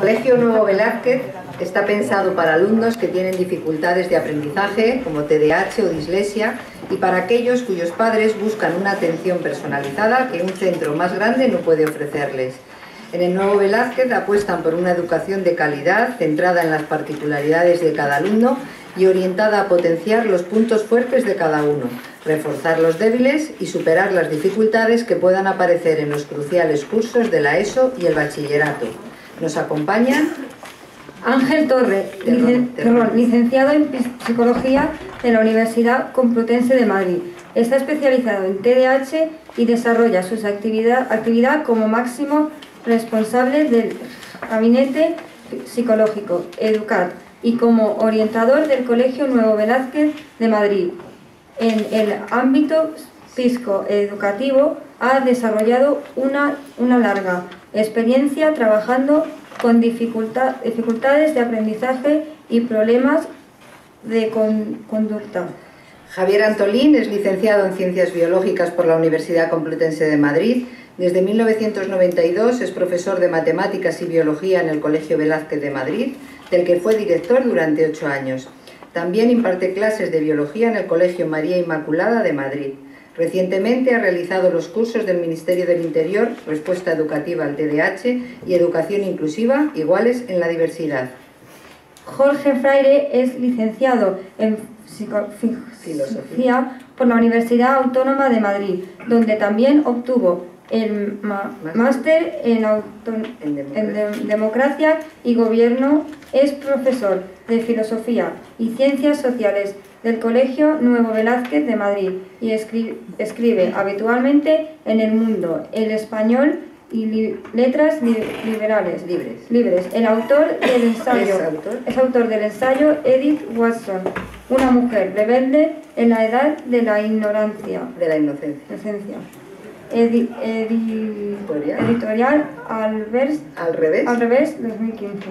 Colegio Nuevo Velázquez está pensado para alumnos que tienen dificultades de aprendizaje, como TDAH o dislexia, y para aquellos cuyos padres buscan una atención personalizada que un centro más grande no puede ofrecerles. En el Nuevo Velázquez apuestan por una educación de calidad, centrada en las particularidades de cada alumno y orientada a potenciar los puntos fuertes de cada uno, reforzar los débiles y superar las dificultades que puedan aparecer en los cruciales cursos de la ESO y el bachillerato. Nos acompañan Ángel Torre, licenciado en Psicología de la Universidad Complutense de Madrid. Está especializado en TDAH y desarrolla su actividad como máximo responsable del Gabinete Psicológico EDUCAT y como orientador del Colegio Nuevo Velázquez de Madrid. En el ámbito psicoeducativo ha desarrollado una larga experiencia trabajando con dificultades de aprendizaje y problemas de conducta. Javier Antolín es licenciado en Ciencias Biológicas por la Universidad Complutense de Madrid. Desde 1992 es profesor de Matemáticas y Biología en el Colegio Velázquez de Madrid, del que fue director durante 8 años. También imparte clases de Biología en el Colegio María Inmaculada de Madrid. Recientemente ha realizado los cursos del Ministerio del Interior, Respuesta Educativa al TDAH y Educación Inclusiva, Iguales en la Diversidad. Jorge Fraire es licenciado en Filosofía por la Universidad Autónoma de Madrid, donde también obtuvo el máster en Democracia y Gobierno. Es profesor de Filosofía y Ciencias Sociales del Colegio Nuevo Velázquez de Madrid y escribe habitualmente en El Mundo, El Español y Letras Libres. El autor del ensayo es autor del ensayo Edith Watson, una mujer rebelde en la edad de la inocencia. Editorial Al Revés 2015.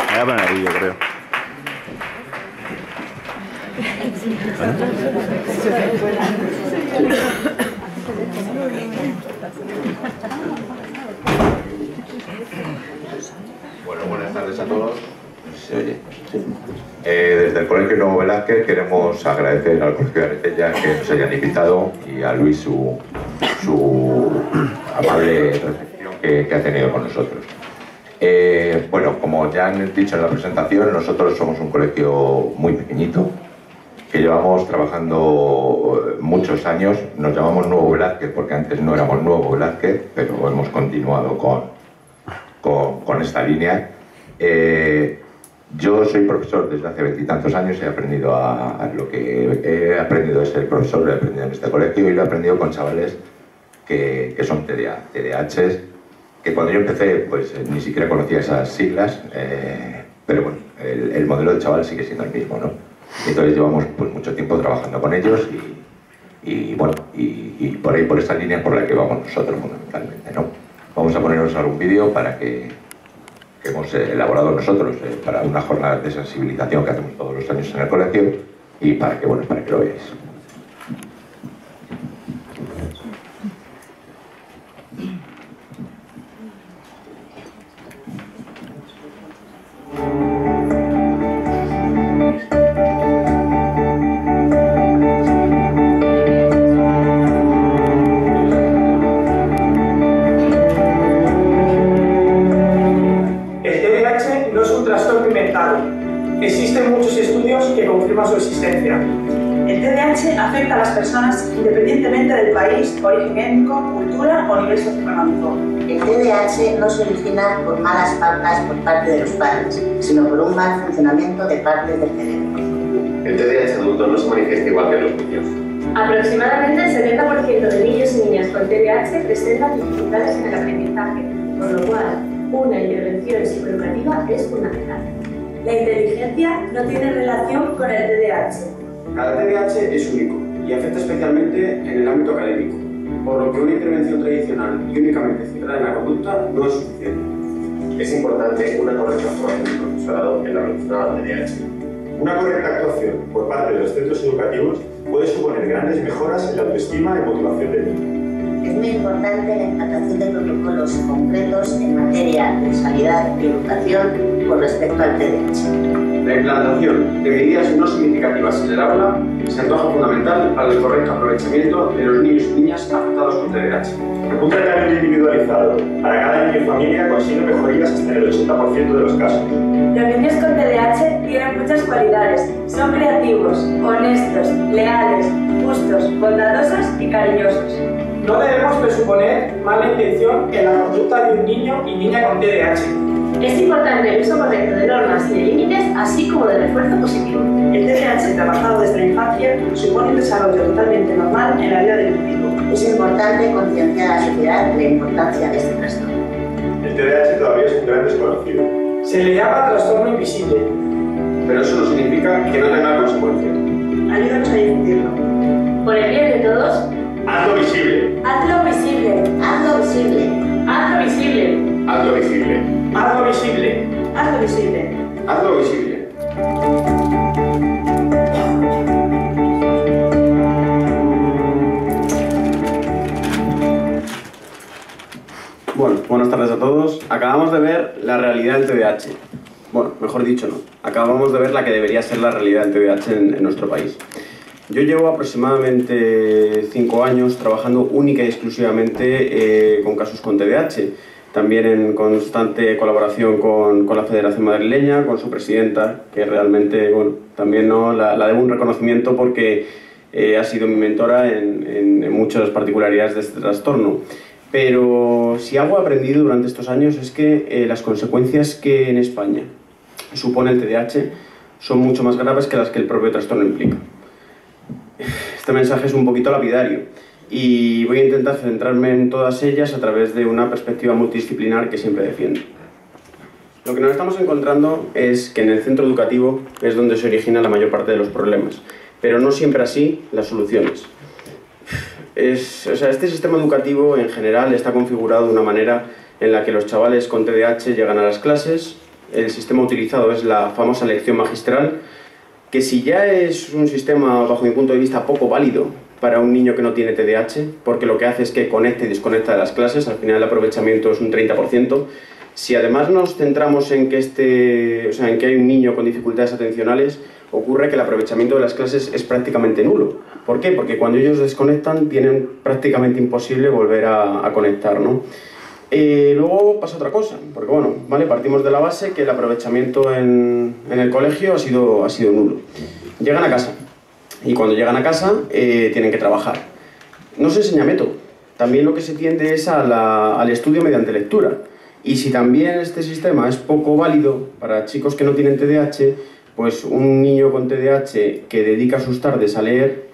Voy a poner ahí, yo creo. Bueno, buenas tardes a todos. ¿Se oye? Sí. Desde el Colegio Nuevo Velázquez queremos agradecer al Colegio de Aretella que nos hayan invitado y a Luis su amable recepción que ha tenido con nosotros. Bueno, como ya han dicho en la presentación, nosotros somos un colegio muy pequeñito que llevamos trabajando muchos años. Nos llamamos Nuevo Velázquez porque antes no éramos Nuevo Velázquez, pero hemos continuado con esta línea. Yo soy profesor desde hace 20 y tantos años, he aprendido lo que he aprendido de ser profesor, lo he aprendido en este colegio y lo he aprendido con chavales que son TDAHs, que cuando yo empecé pues ni siquiera conocía esas siglas, pero bueno, el modelo de chaval sigue siendo el mismo, ¿no? Entonces llevamos pues mucho tiempo trabajando con ellos y bueno, y por ahí, por esta línea por la que vamos nosotros fundamentalmente, ¿no? Vamos a ponernos algún vídeo para que hemos elaborado nosotros para una jornada de sensibilización que hacemos todos los años en el colegio y para que, bueno, para que lo veáis. Existen muchos estudios que confirman su existencia. El TDAH afecta a las personas independientemente del país, origen étnico, cultura o nivel socioeconómico. El TDAH no se origina por malas pautas por parte de los padres, sino por un mal funcionamiento de partes del cerebro. El TDAH adulto no se manifiesta igual que en los niños. Aproximadamente el 70% de niños y niñas con TDAH presentan dificultades en el aprendizaje, por lo cual una intervención psicoeducativa es fundamental. La inteligencia no tiene relación con el TDAH. Cada TDAH es único y afecta especialmente en el ámbito académico, por lo que una intervención tradicional y únicamente centrada en la conducta no es suficiente. Es importante una correcta formación del profesorado en la relación al TDAH. Una correcta actuación por parte de los centros educativos puede suponer grandes mejoras en la autoestima y motivación del niño. Es muy importante la implantación de protocolos concretos en materia de sanidad y educación con respecto al TDAH. La implantación de medidas no significativas en el aula se antoja fundamental para el correcto aprovechamiento de los niños y niñas afectados con TDAH. Un tratamiento individualizado para cada niño y familia consigue mejorías hasta en el 80% de los casos. Los niños con TDAH tienen muchas cualidades. Son creativos, honestos, leales, justos, bondadosos y cariñosos. No debemos presuponer mala intención en la conducta de un niño y niña con TDAH. Es importante el uso correcto de normas y de límites, así como de refuerzo positivo. El TDAH trabajado desde la infancia supone un desarrollo totalmente normal en la vida del individuo. Es importante concienciar a la sociedad de la importancia de este trastorno. El TDAH todavía es un gran desconocido. Se le llama trastorno invisible. Pero eso no significa que no tenga consecuencias. Ayúdanos a difundirlo. Por el bien de todos, ¡Hazlo visible! Hazlo visible. Hazlo visible. hazlo visible. ¡Hazlo visible! Hazlo visible. Hazlo visible. ¡Hazlo visible! Bueno, buenas tardes a todos. Acabamos de ver la realidad del TDAH. Bueno, mejor dicho no. Acabamos de ver la que debería ser la realidad del TDAH en nuestro país. Yo llevo aproximadamente 5 años trabajando única y exclusivamente con casos con TDAH. También en constante colaboración con la Federación Madrileña, con su presidenta, que realmente, bueno, también no la debo un reconocimiento porque ha sido mi mentora en muchas particularidades de este trastorno. Pero si algo he aprendido durante estos años es que las consecuencias que en España supone el TDAH son mucho más graves que las que el propio trastorno implica. Este mensaje es un poquito lapidario y voy a intentar centrarme en todas ellas a través de una perspectiva multidisciplinar que siempre defiendo. Lo que nos estamos encontrando es que en el centro educativo es donde se origina la mayor parte de los problemas, pero no siempre así las soluciones. Este sistema educativo en general está configurado de una manera en la que los chavales con TDAH llegan a las clases. El sistema utilizado es la famosa lección magistral, que si ya es un sistema, bajo mi punto de vista, poco válido para un niño que no tiene TDAH, porque lo que hace es que conecta y desconecta de las clases, al final el aprovechamiento es un 30%, si además nos centramos en que, en que hay un niño con dificultades atencionales, ocurre que el aprovechamiento de las clases es prácticamente nulo. ¿Por qué? Porque cuando ellos desconectan tienen prácticamente imposible volver a conectar, ¿no? Luego pasa otra cosa, porque bueno, ¿vale? Partimos de la base que el aprovechamiento en el colegio ha sido nulo. Llegan a casa y cuando llegan a casa tienen que trabajar. No se enseña método, también lo que se tiende es al estudio mediante lectura. Y si también este sistema es poco válido para chicos que no tienen TDAH, pues un niño con TDAH que dedica sus tardes a leer,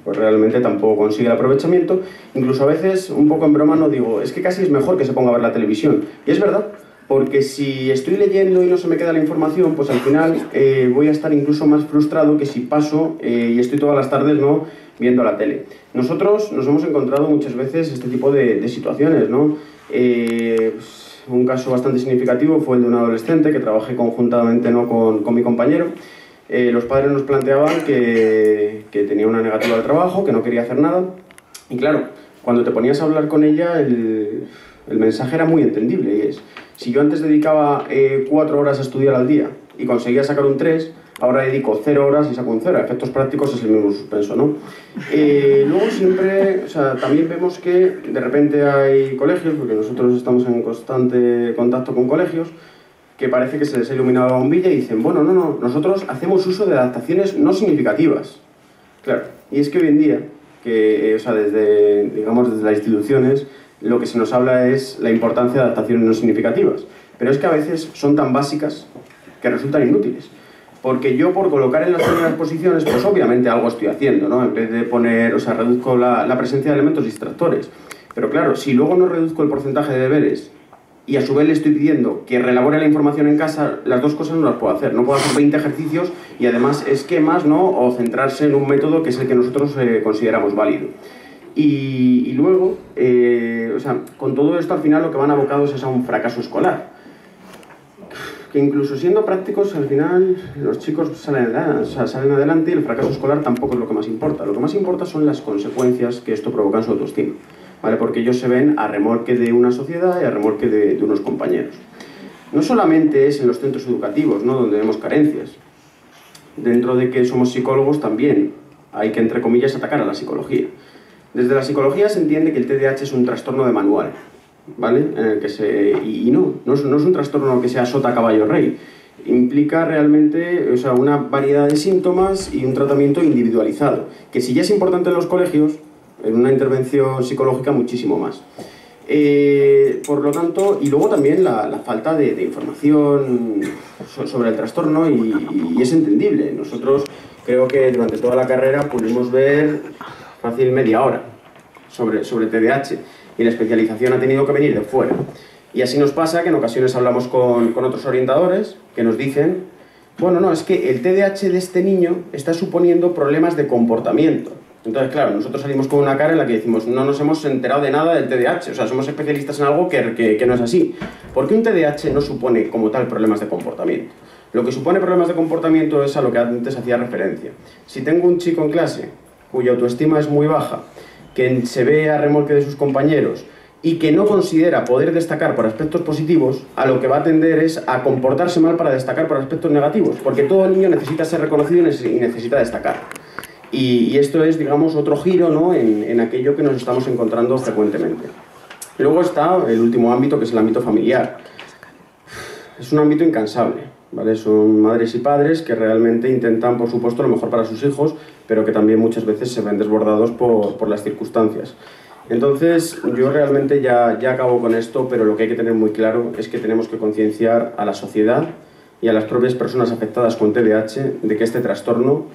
pues realmente tampoco consigue el aprovechamiento. Incluso a veces, un poco en broma, no digo, es que casi es mejor que se ponga a ver la televisión. Y es verdad, porque si estoy leyendo y no se me queda la información, pues al final voy a estar incluso más frustrado que si paso y estoy todas las tardes, ¿no?, viendo la tele. Nosotros nos hemos encontrado muchas veces este tipo de situaciones, ¿no? Un caso bastante significativo fue el de un adolescente que trabajé conjuntamente, ¿no?, con mi compañero. Los padres nos planteaban que tenía una negativa al trabajo, que no quería hacer nada. Y claro, cuando te ponías a hablar con ella, el mensaje era muy entendible. Y es, si yo antes dedicaba 4 horas a estudiar al día y conseguía sacar un 3, ahora dedico 0 horas y saco un 0. A efectos prácticos es el mismo suspenso, ¿no? Luego siempre, también vemos que de repente hay colegios, porque nosotros estamos en constante contacto con colegios, que parece que se les ha iluminado la bombilla y dicen, bueno, no, nosotros hacemos uso de adaptaciones no significativas. Claro, y es que hoy en día, desde las instituciones, lo que se nos habla es la importancia de adaptaciones no significativas. Pero es que a veces son tan básicas que resultan inútiles. Porque yo, por colocar en las primeras posiciones, pues obviamente algo estoy haciendo, ¿no? En vez de poner, reduzco la presencia de elementos distractores. Pero claro, si luego no reduzco el porcentaje de deberes y a su vez le estoy pidiendo que relabore la información en casa, las dos cosas no las puedo hacer. No puedo hacer 20 ejercicios y además esquemas, ¿no?, o centrarse en un método que es el que nosotros consideramos válido. Y luego, con todo esto al final lo que van abocados es a un fracaso escolar. que incluso siendo prácticos, al final los chicos salen adelante y el fracaso escolar tampoco es lo que más importa. Lo que más importa son las consecuencias que esto provoca en su autoestima, ¿vale? Porque ellos se ven a remolque de una sociedad y a remolque de unos compañeros. No solamente es en los centros educativos, ¿no?, donde vemos carencias. Dentro de que somos psicólogos también hay que, entre comillas, atacar a la psicología. Desde la psicología se entiende que el TDAH es un trastorno de manual, ¿vale? Y no es un trastorno que sea sota, caballo, rey. Implica realmente, o sea, una variedad de síntomas y un tratamiento individualizado, que si ya es importante en los colegios, en una intervención psicológica muchísimo más. Por lo tanto, y luego también la falta de información sobre el trastorno y es entendible. Nosotros creo que durante toda la carrera pudimos ver fácil media hora sobre TDAH y la especialización ha tenido que venir de fuera. Y así nos pasa que en ocasiones hablamos con otros orientadores que nos dicen, bueno, no, es que el TDAH de este niño está suponiendo problemas de comportamiento. Entonces, claro, nosotros salimos con una cara en la que decimos, no nos hemos enterado de nada del TDAH, o sea, somos especialistas en algo que no es así. Porque un TDAH no supone como tal problemas de comportamiento. Lo que supone problemas de comportamiento es a lo que antes hacía referencia. Si tengo un chico en clase cuya autoestima es muy baja, que se ve a remolque de sus compañeros y que no considera poder destacar por aspectos positivos, a lo que va a tender es a comportarse mal para destacar por aspectos negativos, porque todo niño necesita ser reconocido y necesita destacar. Y esto es, digamos, otro giro, ¿no?, en aquello que nos estamos encontrando frecuentemente. Luego está el último ámbito, que es el ámbito familiar. Es un ámbito incansable, ¿vale? Son madres y padres que realmente intentan, por supuesto, lo mejor para sus hijos, pero que también muchas veces se ven desbordados por las circunstancias. Entonces, yo realmente ya acabo con esto, pero lo que hay que tener muy claro es que tenemos que concienciar a la sociedad y a las propias personas afectadas con TDAH de que este trastorno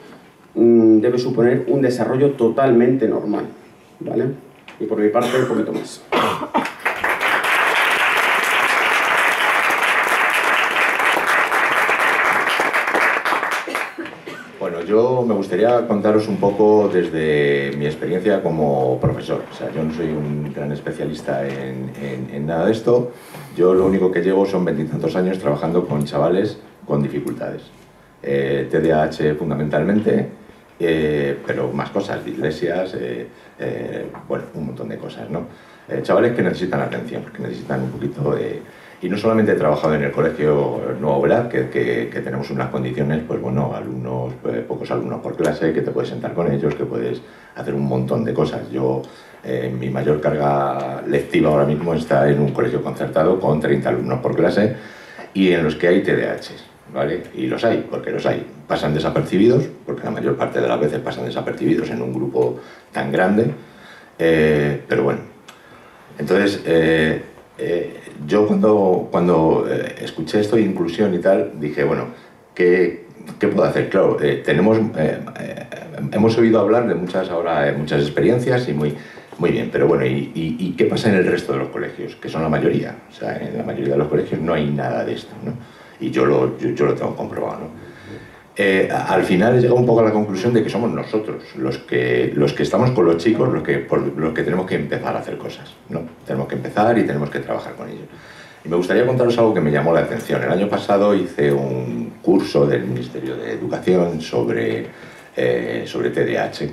debe suponer un desarrollo totalmente normal, ¿vale? Y por mi parte, un poquito más. Bueno, yo me gustaría contaros un poco desde mi experiencia como profesor. O sea, yo no soy un gran especialista en nada de esto. Yo lo único que llevo son 20 y tantos años trabajando con chavales con dificultades. TDAH fundamentalmente, pero más cosas, dislesias, bueno, un montón de cosas, ¿no? Chavales que necesitan atención, que necesitan un poquito de... Y no solamente he trabajado en el colegio Nuevo Velaz, que tenemos unas condiciones, pues bueno, alumnos, pocos alumnos por clase, que te puedes sentar con ellos, que puedes hacer un montón de cosas. Yo, mi mayor carga lectiva ahora mismo está en un colegio concertado con 30 alumnos por clase y en los que hay TDAH, ¿vale? Y los hay, porque los hay. Pasan desapercibidos, porque la mayor parte de las veces pasan desapercibidos en un grupo tan grande, pero bueno. Entonces, yo cuando escuché esto de inclusión y tal, dije, bueno, ¿qué puedo hacer? Claro, hemos oído hablar de muchas experiencias y muy bien, pero bueno, ¿y qué pasa en el resto de los colegios? Que son la mayoría. O sea, en la mayoría de los colegios no hay nada de esto, ¿no? Y yo lo tengo comprobado, ¿no? Al final he llegado un poco a la conclusión de que somos nosotros los que estamos con los chicos los que tenemos que empezar a hacer cosas, ¿no? Tenemos que empezar y tenemos que trabajar con ellos. Y me gustaría contaros algo que me llamó la atención. El año pasado hice un curso del Ministerio de Educación sobre TDAH.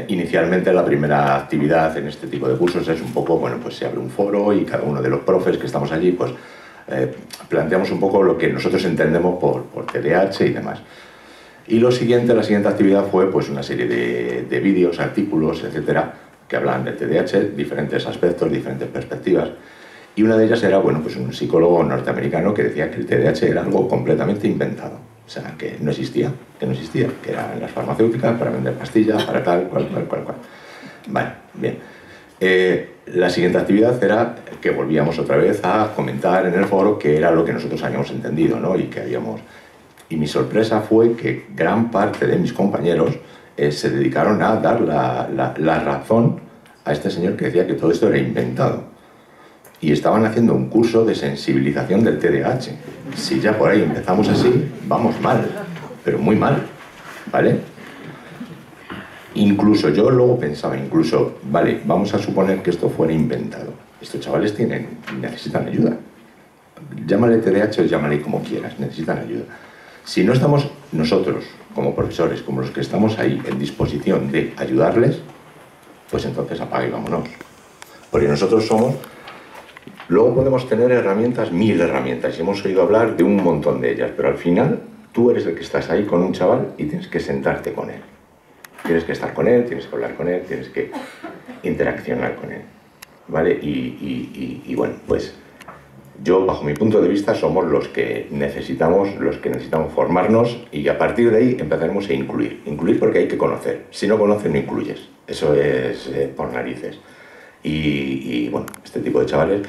Inicialmente la primera actividad en este tipo de cursos es un poco, bueno, pues se abre un foro y cada uno de los profes que estamos allí, pues planteamos un poco lo que nosotros entendemos por TDAH y demás. Y la siguiente actividad fue pues una serie de vídeos, artículos, etcétera, que hablan del TDAH, diferentes aspectos, diferentes perspectivas. Y una de ellas era, bueno, pues un psicólogo norteamericano que decía que el TDAH era algo completamente inventado. O sea, que no existía, que eran las farmacéuticas para vender pastillas, para tal, cual. Vale, bien. La siguiente actividad era que volvíamos otra vez a comentar en el foro qué era lo que nosotros habíamos entendido, ¿no? Y mi sorpresa fue que gran parte de mis compañeros se dedicaron a dar la razón a este señor que decía que todo esto era inventado. Y estaban haciendo un curso de sensibilización del TDAH. Si ya por ahí empezamos así, vamos mal, pero muy mal, ¿vale? Incluso yo luego pensaba, vale, vamos a suponer que esto fuera inventado. Estos chavales necesitan ayuda. llámale TDAH o llámale como quieras, necesitan ayuda. Si no estamos nosotros, como profesores, como los que estamos ahí en disposición de ayudarles, pues entonces apaga y vámonos. Porque nosotros somos... Luego podemos tener herramientas, 1000 herramientas, y hemos oído hablar de un montón de ellas, pero al final tú eres el que estás ahí con un chaval y tienes que sentarte con él. Tienes que estar con él, tienes que hablar con él, tienes que interaccionar con él, ¿vale? Y bueno, pues yo, bajo mi punto de vista, somos los que necesitamos formarnos, y a partir de ahí empezaremos a incluir. Incluir porque hay que conocer. Si no conoces, no incluyes. Eso es por narices. Y bueno, este tipo de chavales...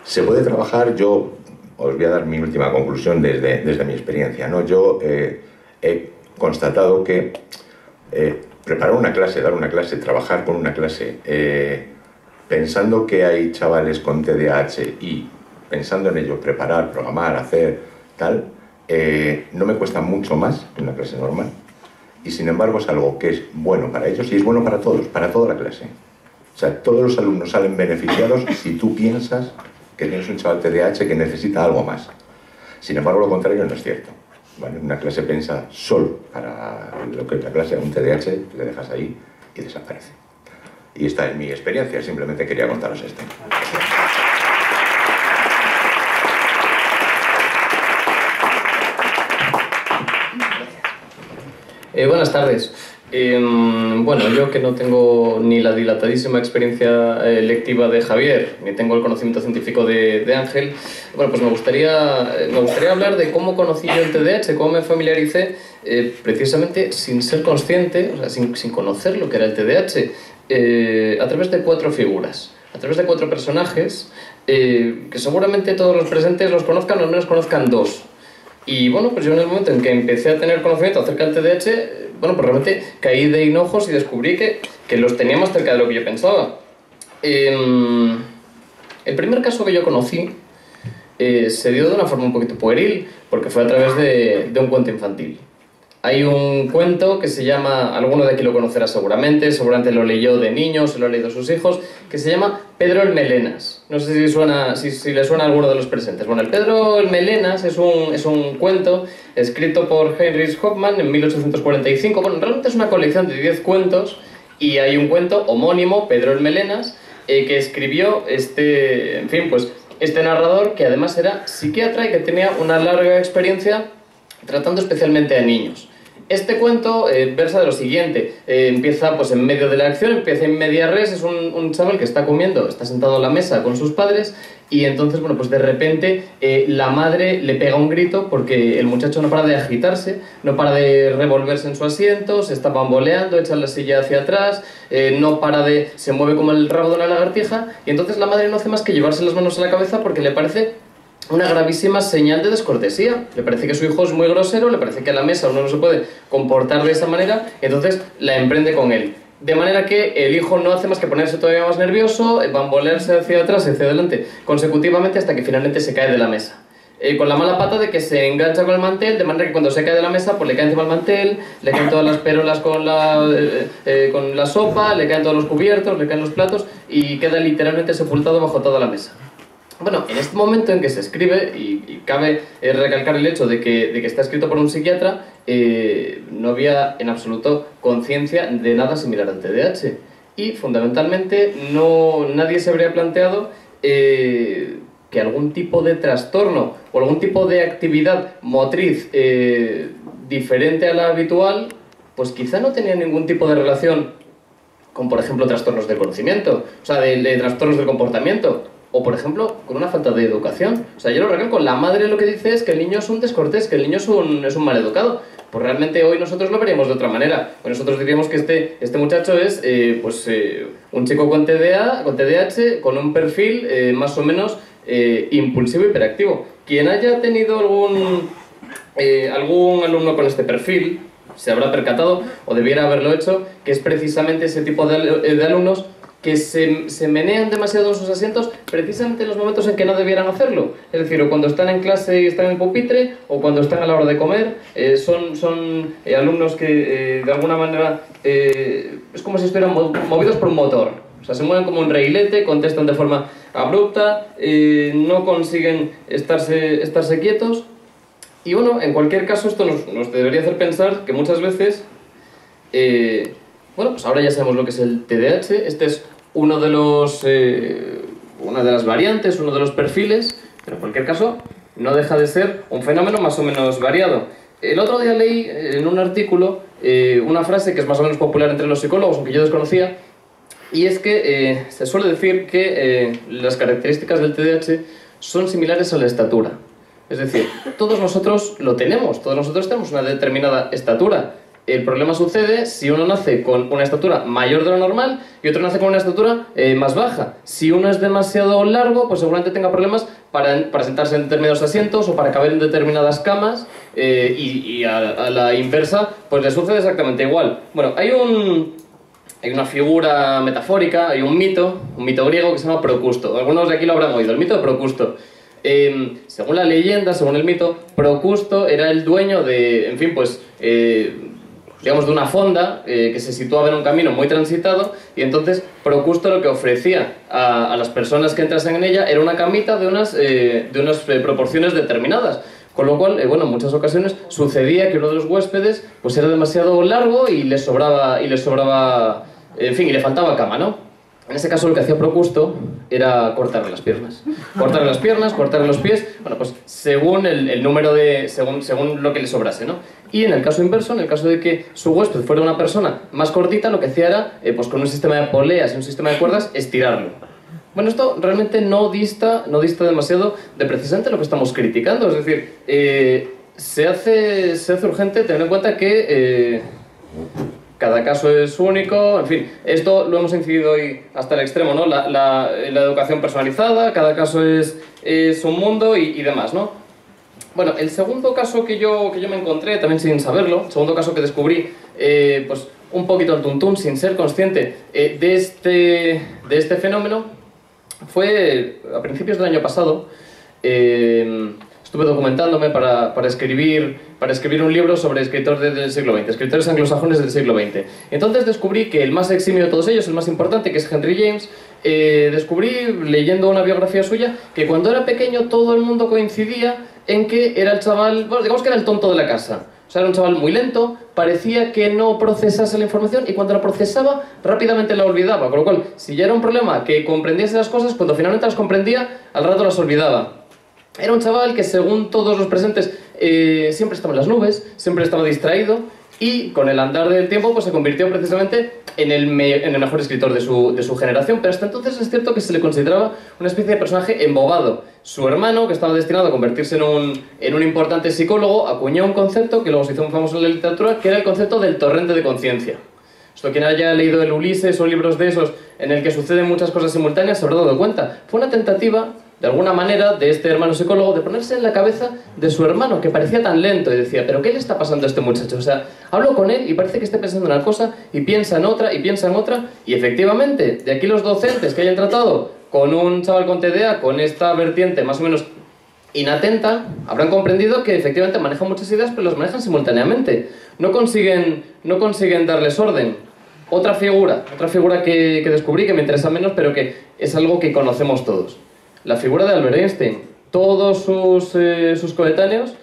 se puede trabajar. Yo os voy a dar mi última conclusión desde mi experiencia, ¿no? Yo he constatado que preparar una clase, dar una clase, trabajar con una clase, pensando que hay chavales con TDAH y pensando en ello, preparar, programar, hacer tal, no me cuesta mucho más que una clase normal. Y sin embargo es algo que es bueno para ellos y es bueno para todos, para toda la clase. O sea, todos los alumnos salen beneficiados si tú piensas que tienes un chaval TDAH que necesita algo más. Sin embargo, lo contrario no es cierto, ¿vale? Una clase piensa solo para lo que es la clase, un TDAH le dejas ahí y desaparece. Y esta es mi experiencia, simplemente quería contaros esto. Buenas tardes. Bueno, yo que no tengo ni la dilatadísima experiencia lectiva de Javier, ni tengo el conocimiento científico de Ángel, bueno, pues me gustaría hablar de cómo conocí yo el TDAH, cómo me familiaricé precisamente sin ser consciente, o sea, sin conocer lo que era el TDAH, a través de 4 figuras, a través de 4 personajes que seguramente todos los presentes los conozcan o al menos conozcan 2. Y bueno, pues yo en el momento en que empecé a tener conocimiento acerca del TDAH, bueno, pues realmente caí de hinojos y descubrí que los tenía más cerca de lo que yo pensaba. El primer caso que yo conocí se dio de una forma un poquito pueril, porque fue a través de un cuento infantil. Hay un cuento que se llama, alguno de aquí lo conocerá seguramente lo leyó de niño, se lo ha leído a sus hijos, que se llama Pedro el Melenas. No sé si le suena a alguno de los presentes. Bueno, el Pedro el Melenas es un cuento escrito por Heinrich Hoffmann en 1845. Bueno, realmente es una colección de 10 cuentos y hay un cuento homónimo, Pedro el Melenas, que escribió este narrador, que además era psiquiatra y que tenía una larga experiencia tratando especialmente a niños. Este cuento versa de lo siguiente, empieza pues en medio de la acción, empieza en media res, es un chaval que está comiendo, está sentado a la mesa con sus padres y entonces, bueno, pues de repente la madre le pega un grito porque el muchacho no para de agitarse, no para de revolverse en su asiento, se está bamboleando, echa la silla hacia atrás, se mueve como el rabo de una lagartija y entonces la madre no hace más que llevarse las manos a la cabeza porque le parece una gravísima señal de descortesía. Le parece que su hijo es muy grosero, le parece que a la mesa uno no se puede comportar de esa manera, entonces la emprende con él. De manera que el hijo no hace más que ponerse todavía más nervioso, bambolearse hacia atrás y hacia adelante consecutivamente hasta que finalmente se cae de la mesa. Con la mala pata de que se engancha con el mantel, de manera que cuando se cae de la mesa pues le cae encima el mantel, le caen todas las perolas con la sopa, le caen todos los cubiertos, le caen los platos y queda literalmente sepultado bajo toda la mesa. Bueno, en este momento en que se escribe, y cabe recalcar el hecho de que está escrito por un psiquiatra, no había en absoluto conciencia de nada similar al TDAH. Y fundamentalmente nadie se habría planteado que algún tipo de trastorno o algún tipo de actividad motriz diferente a la habitual, pues quizá no tenía ningún tipo de relación con, por ejemplo, trastornos del conocimiento, o sea, de trastornos del comportamiento. O, por ejemplo, con una falta de educación. O sea, yo lo recalco, la madre lo que dice es que el niño es un descortés, que el niño es un maleducado. Pues realmente hoy nosotros lo veríamos de otra manera. Pues nosotros diríamos que este muchacho es un chico con TDAH, con un perfil más o menos impulsivo y hiperactivo. Quien haya tenido algún alumno con este perfil se habrá percatado, o debiera haberlo hecho, que es precisamente ese tipo de alumnos que se menean demasiado en sus asientos precisamente en los momentos en que no debieran hacerlo. Es decir, o cuando están en clase y están en el pupitre, o cuando están a la hora de comer. Son alumnos que de alguna manera es como si estuvieran movidos por un motor. O sea, se mueven como un reguilete, contestan de forma abrupta, no consiguen estarse quietos. Y bueno, en cualquier caso esto nos debería hacer pensar que muchas veces, bueno, pues ahora ya sabemos lo que es el TDAH. Este es una de las variantes, uno de los perfiles, pero en cualquier caso no deja de ser un fenómeno más o menos variado. El otro día leí en un artículo una frase que es más o menos popular entre los psicólogos, aunque yo desconocía, y es que se suele decir que las características del TDAH son similares a la estatura. Es decir, todos nosotros lo tenemos, todos nosotros tenemos una determinada estatura. El problema sucede si uno nace con una estatura mayor de lo normal y otro nace con una estatura más baja. Si uno es demasiado largo, pues seguramente tenga problemas para sentarse en determinados asientos o para caber en determinadas camas, y a la inversa pues le sucede exactamente igual. Bueno, hay una figura metafórica, hay un mito griego que se llama Procusto. Algunos de aquí lo habrán oído, el mito de Procusto. Según la leyenda, según el mito, Procusto era el dueño de, en fin, pues, digamos, de una fonda que se situaba en un camino muy transitado, y entonces Procusto lo que ofrecía a las personas que entrasen en ella era una camita de unas proporciones determinadas. Con lo cual, bueno, en muchas ocasiones sucedía que uno de los huéspedes pues era demasiado largo y le sobraba, en fin, y le faltaba cama, ¿no? En ese caso lo que hacía Procusto era cortarle las piernas. Cortarle las piernas, cortarle los pies, bueno, pues según el número según lo que le sobrase, ¿no? Y en el caso inverso, en el caso de que su huésped fuera una persona más cortita, lo que hacía era, pues con un sistema de poleas y un sistema de cuerdas, estirarlo. Bueno, esto realmente no dista demasiado de precisamente lo que estamos criticando. Es decir, se hace urgente tener en cuenta que cada caso es único. En fin, esto lo hemos incidido hoy hasta el extremo, ¿no? La educación personalizada, cada caso es un mundo y demás, ¿no? Bueno, el segundo caso que yo me encontré, también sin saberlo, el segundo caso que descubrí, pues un poquito al tuntún, sin ser consciente de este fenómeno, fue a principios del año pasado. Estuve documentándome para escribir un libro sobre escritores del siglo XX, escritores anglosajones del siglo XX. Entonces descubrí que el más eximio de todos ellos, el más importante, que es Henry James, descubrí, leyendo una biografía suya, que cuando era pequeño todo el mundo coincidía en que era el chaval, bueno, digamos que era el tonto de la casa. O sea, era un chaval muy lento, parecía que no procesase la información y cuando la procesaba rápidamente la olvidaba. Con lo cual, si ya era un problema que comprendiese las cosas, cuando finalmente las comprendía, al rato las olvidaba. Era un chaval que, según todos los presentes, siempre estaba en las nubes, siempre estaba distraído y con el andar del tiempo pues se convirtió precisamente en el mejor escritor de su generación. Pero hasta entonces es cierto que se le consideraba una especie de personaje embobado. Su hermano, que estaba destinado a convertirse en un importante psicólogo, acuñó un concepto que luego se hizo muy famoso en la literatura, que era el concepto del torrente de conciencia. Esto, quien haya leído el Ulises o libros de esos en el que suceden muchas cosas simultáneas se habrá dado cuenta. Fue una tentativa, de alguna manera, de este hermano psicólogo de ponerse en la cabeza de su hermano, que parecía tan lento, y decía, ¿pero qué le está pasando a este muchacho? O sea, hablo con él y parece que esté pensando en una cosa y piensa en otra y piensa en otra, y efectivamente, de aquí los docentes que hayan tratado con un chaval con TDA, con esta vertiente más o menos inatenta, habrán comprendido que efectivamente manejan muchas ideas, pero las manejan simultáneamente. No consiguen darles orden. Otra figura que descubrí, que me interesa menos, pero que es algo que conocemos todos. La figura de Albert Einstein. Todos sus coetáneos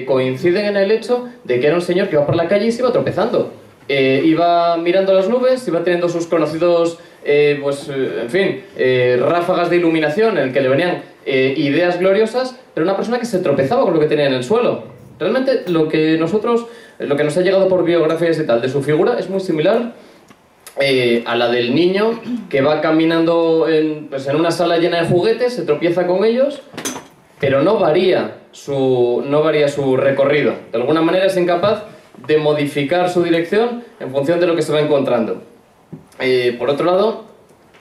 coinciden en el hecho de que era un señor que iba por la calle y se iba tropezando. Iba mirando las nubes, iba teniendo sus conocidos, en fin, ráfagas de iluminación en el que le venían ideas gloriosas, pero una persona que se tropezaba con lo que tenía en el suelo. Realmente lo que nos ha llegado por biografías y tal de su figura es muy similar a la del niño que va caminando en una sala llena de juguetes, se tropieza con ellos, pero no varía su recorrido. De alguna manera es incapaz de modificar su dirección en función de lo que se va encontrando. Por otro lado,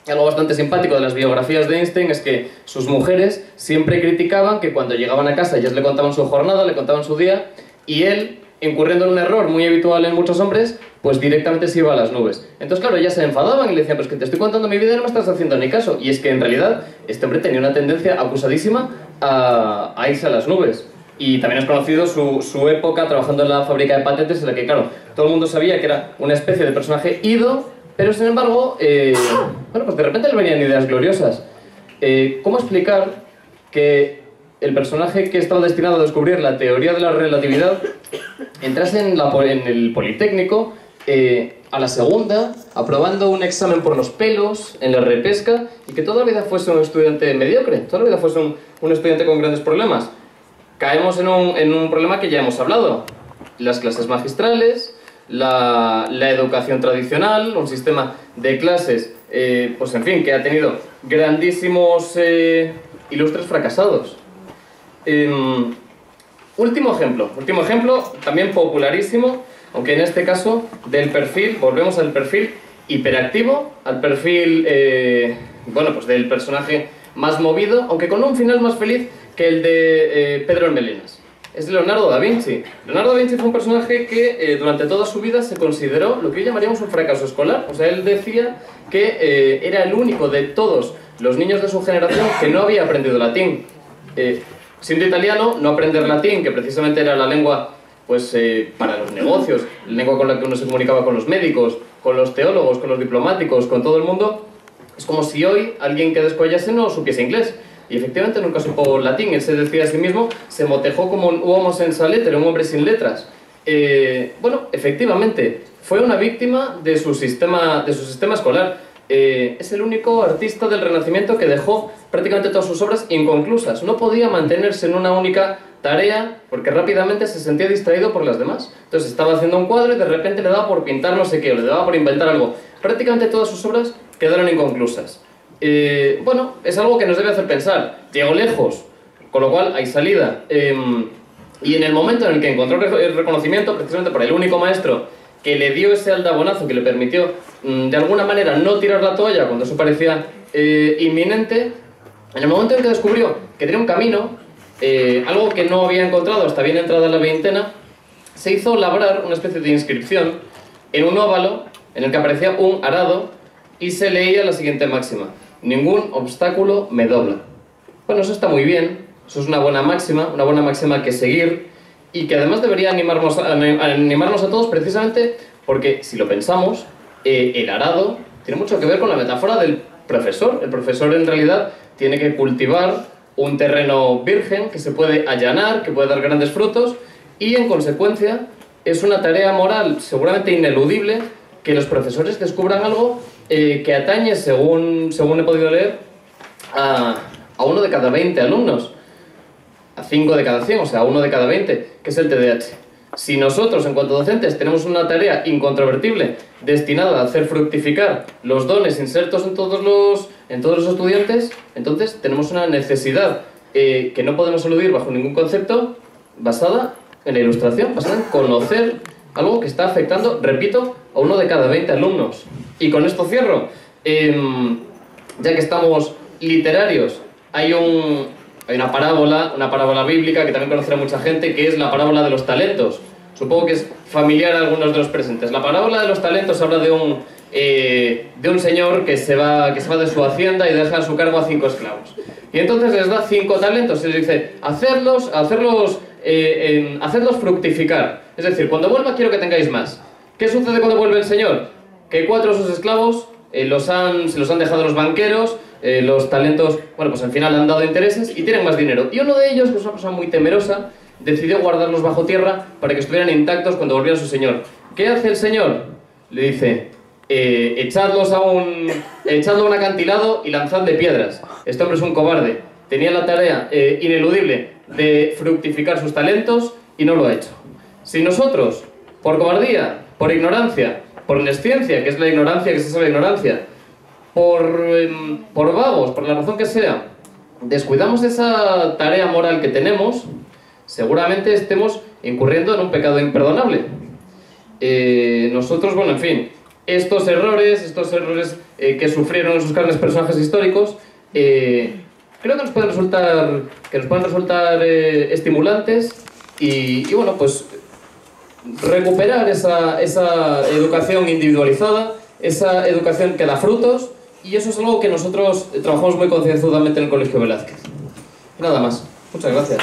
algo bastante simpático de las biografías de Einstein es que sus mujeres siempre criticaban que cuando llegaban a casa ellas le contaban su jornada, le contaban su día, y él, incurriendo en un error muy habitual en muchos hombres, pues directamente se iba a las nubes. Entonces, claro, ellas se enfadaban y le decían, pues que te estoy contando mi vida y no me estás haciendo ni caso. Y es que en realidad este hombre tenía una tendencia acusadísima a irse a las nubes. Y también es conocido su época trabajando en la fábrica de patentes, en la que, claro, todo el mundo sabía que era una especie de personaje ido, Pero sin embargo, bueno, pues de repente le venían ideas gloriosas. ¿Cómo explicar que el personaje que estaba destinado a descubrir la teoría de la relatividad entrase en el Politécnico a la segunda, aprobando un examen por los pelos en la repesca, y que toda la vida fuese un estudiante mediocre, toda la vida fuese un estudiante con grandes problemas? Caemos en un problema que ya hemos hablado: las clases magistrales, la educación tradicional, un sistema de clases, pues en fin, que ha tenido grandísimos ilustres fracasados. Último ejemplo, también popularísimo, aunque en este caso del perfil, volvemos al perfil hiperactivo, al perfil, bueno, pues del personaje más movido, aunque con un final más feliz que el de Pedro en Melenas. Es Leonardo da Vinci. Leonardo da Vinci fue un personaje que durante toda su vida se consideró lo que hoy llamaríamos un fracaso escolar. O sea, él decía que era el único de todos los niños de su generación que no había aprendido latín. Siendo italiano, no aprender latín, que precisamente era la lengua pues, para los negocios, la lengua con la que uno se comunicaba con los médicos, con los teólogos, con los diplomáticos, con todo el mundo, es como si hoy alguien que descollase no supiese inglés. Y efectivamente nunca supo latín. Él se decía a sí mismo, se motejó como un homo senza lettere, un hombre sin letras. Bueno, efectivamente, fue una víctima de su sistema escolar. Es el único artista del Renacimiento que dejó prácticamente todas sus obras inconclusas. No podía mantenerse en una única tarea porque rápidamente se sentía distraído por las demás. Entonces estaba haciendo un cuadro y de repente le daba por pintar no sé qué, o le daba por inventar algo. Prácticamente todas sus obras quedaron inconclusas. Bueno, es algo que nos debe hacer pensar. Llegó lejos, con lo cual hay salida. Y en el momento en el que encontró el reconocimiento, precisamente por el único maestro que le dio ese aldabonazo que le permitió de alguna manera no tirar la toalla cuando eso parecía inminente, en el momento en que descubrió que tenía un camino, algo que no había encontrado hasta bien entrada la veintena, se hizo labrar una especie de inscripción en un óvalo en el que aparecía un arado y se leía la siguiente máxima: ningún obstáculo me dobla. Bueno, eso está muy bien, eso es una buena máxima que seguir, y que además debería animarnos a todos, precisamente porque, si lo pensamos, el arado tiene mucho que ver con la metáfora del profesor. El profesor en realidad tiene que cultivar un terreno virgen que se puede allanar, que puede dar grandes frutos, y en consecuencia es una tarea moral seguramente ineludible que los profesores descubran algo que atañe, según he podido leer, a 1 de cada 20 alumnos, a 5 de cada 100, o sea, a 1 de cada 20, que es el TDAH. Si nosotros, en cuanto a docentes, tenemos una tarea incontrovertible destinada a hacer fructificar los dones insertos en todos los estudiantes, entonces tenemos una necesidad que no podemos eludir bajo ningún concepto, basada en la ilustración, basada en conocer algo que está afectando, repito, a 1 de cada 20 alumnos. Y con esto cierro. Ya que estamos literarios, hay una parábola bíblica que también conocerá mucha gente, que es la parábola de los talentos. Supongo que es familiar a algunos de los presentes. La parábola de los talentos habla de un señor que se va de su hacienda y deja a su cargo a 5 esclavos. Y entonces les da 5 talentos y les dice: hacerlos fructificar. Es decir, cuando vuelva quiero que tengáis más. ¿Qué sucede cuando vuelve el señor? Que 4 de sus esclavos se los han dejado los banqueros. Los talentos, bueno, pues al final han dado intereses y tienen más dinero. Y uno de ellos, que es una persona muy temerosa, decidió guardarlos bajo tierra para que estuvieran intactos cuando volviera su señor. ¿Qué hace el señor? Le dice: echadlo a un acantilado y lanzadle piedras. Este hombre es un cobarde. Tenía la tarea ineludible de fructificar sus talentos y no lo ha hecho. Si nosotros, por cobardía, por ignorancia, por nesciencia, que es la ignorancia, que se sabe ignorancia, por vagos, por la razón que sea, descuidamos esa tarea moral que tenemos, seguramente estemos incurriendo en un pecado imperdonable. Nosotros, bueno, en fin, estos errores que sufrieron en sus carnes personajes históricos, creo que nos pueden resultar estimulantes y bueno, pues recuperar esa educación individualizada, esa educación que da frutos. Y eso es algo que nosotros trabajamos muy concienzudamente en el Colegio Velázquez. Nada más. Muchas gracias.